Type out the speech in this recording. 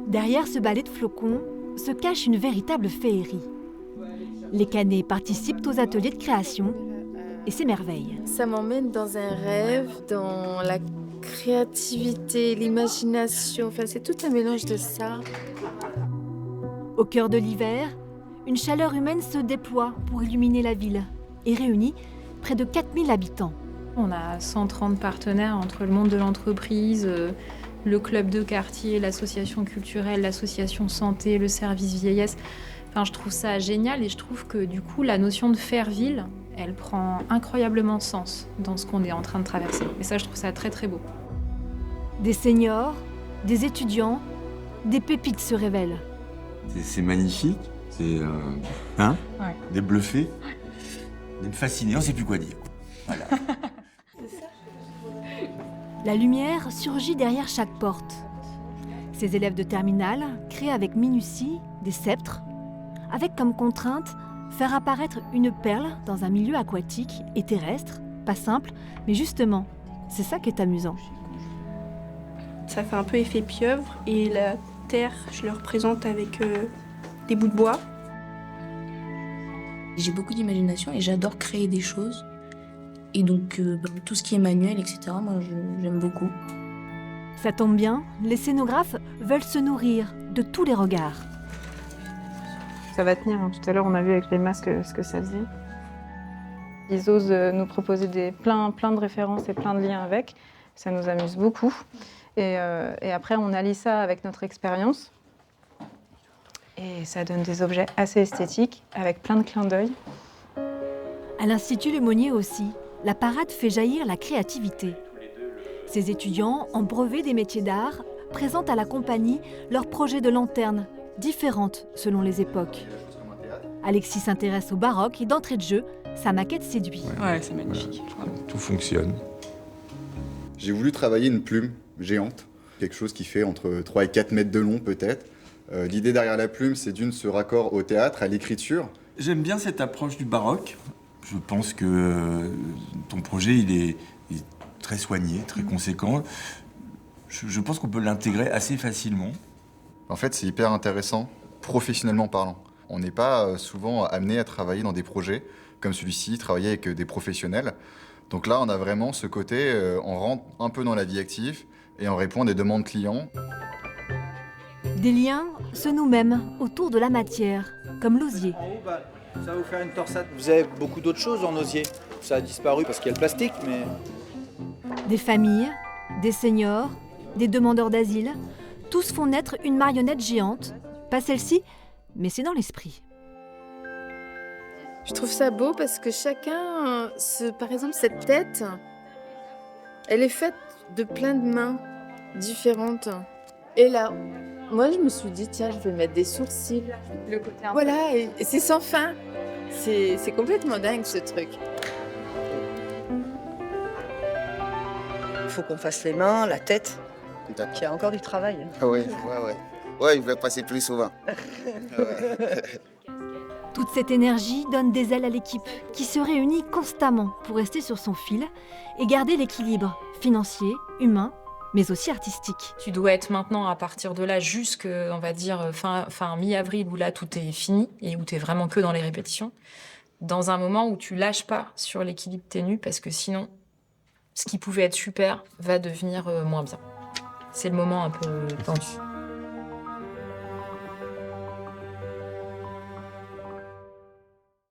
Derrière ce balai de flocons se cache une véritable féerie. Les Canets participent aux ateliers de création et s'émerveillent. Ça m'emmène dans un rêve, dans la créativité, l'imagination. Enfin, c'est tout un mélange de ça. Au cœur de l'hiver, une chaleur humaine se déploie pour illuminer la ville et réunit près de 4000 habitants. On a 130 partenaires entre le monde de l'entreprise, le club de quartier, l'association culturelle, l'association santé, le service vieillesse. Enfin, je trouve ça génial et je trouve que du coup, la notion de faire ville, elle prend incroyablement sens dans ce qu'on est en train de traverser. Et ça, je trouve ça très très beau. Des seniors, des étudiants, des pépites se révèlent. C'est magnifique, c'est Ouais. des bluffés, des fascinés, on ne sait plus quoi dire. Voilà. La lumière surgit derrière chaque porte. Ces élèves de terminale créent avec minutie des sceptres, avec comme contrainte faire apparaître une perle dans un milieu aquatique et terrestre, pas simple, mais justement, c'est ça qui est amusant. Ça fait un peu effet pieuvre et la terre, je le représente avec des bouts de bois. J'ai beaucoup d'imagination et j'adore créer des choses. Et donc tout ce qui est manuel, etc., moi j'aime beaucoup. Ça tombe bien, les scénographes veulent se nourrir de tous les regards. Ça va tenir, hein. Tout à l'heure, on a vu avec les masques ce que ça faisait. Ils osent nous proposer plein de références et plein de liens avec. Ça nous amuse beaucoup. Et après, on allie ça avec notre expérience. Et ça donne des objets assez esthétiques, avec plein de clins d'œil. À l'Institut Le Monnier aussi, la parade fait jaillir la créativité. Ces étudiants, en brevet des métiers d'art, présentent à la compagnie leurs projets de lanternes, différentes selon les époques. Alexis s'intéresse au baroque et d'entrée de jeu, sa maquette séduit. Ouais, c'est magnifique. Voilà. Tout fonctionne. J'ai voulu travailler une plume géante, quelque chose qui fait entre 3 et 4 mètres de long peut-être. L'idée derrière la plume, c'est ce raccord au théâtre, à l'écriture. J'aime bien cette approche du baroque. Je pense que ton projet, il est très soigné, très conséquent. Je pense qu'on peut l'intégrer assez facilement. En fait, c'est hyper intéressant, professionnellement parlant. On n'est pas souvent amené à travailler dans des projets comme celui-ci, travailler avec des professionnels. Donc là, on a vraiment ce côté, on rentre un peu dans la vie active et on répond à des demandes clients. Des liens se nouent même autour de la matière, comme l'osier. En haut, ça va vous faire une torsade. Vous avez beaucoup d'autres choses en osier. Ça a disparu parce qu'il y a le plastique, mais... Des familles, des seniors, des demandeurs d'asile, tous font naître une marionnette géante. Pas celle-ci, mais c'est dans l'esprit. Je trouve ça beau parce que chacun, par exemple, cette tête, elle est faite de plein de mains différentes. Et là, moi, je me suis dit, tiens, je vais mettre des sourcils. Le côté un peu... Voilà, et c'est sans fin. C'est complètement dingue, ce truc. Il faut qu'on fasse les mains, la tête. Il y a encore du travail. Ah oui, ouais, il va passer plus souvent. Toute cette énergie donne des ailes à l'équipe qui se réunit constamment pour rester sur son fil et garder l'équilibre financier, humain, mais aussi artistique. Tu dois être maintenant, à partir de là, jusque, on va dire, fin mi-avril, où là, tout est fini et où tu es vraiment que dans les répétitions, dans un moment où tu lâches pas sur l'équilibre ténu, parce que sinon, ce qui pouvait être super va devenir moins bien. C'est le moment un peu tendu.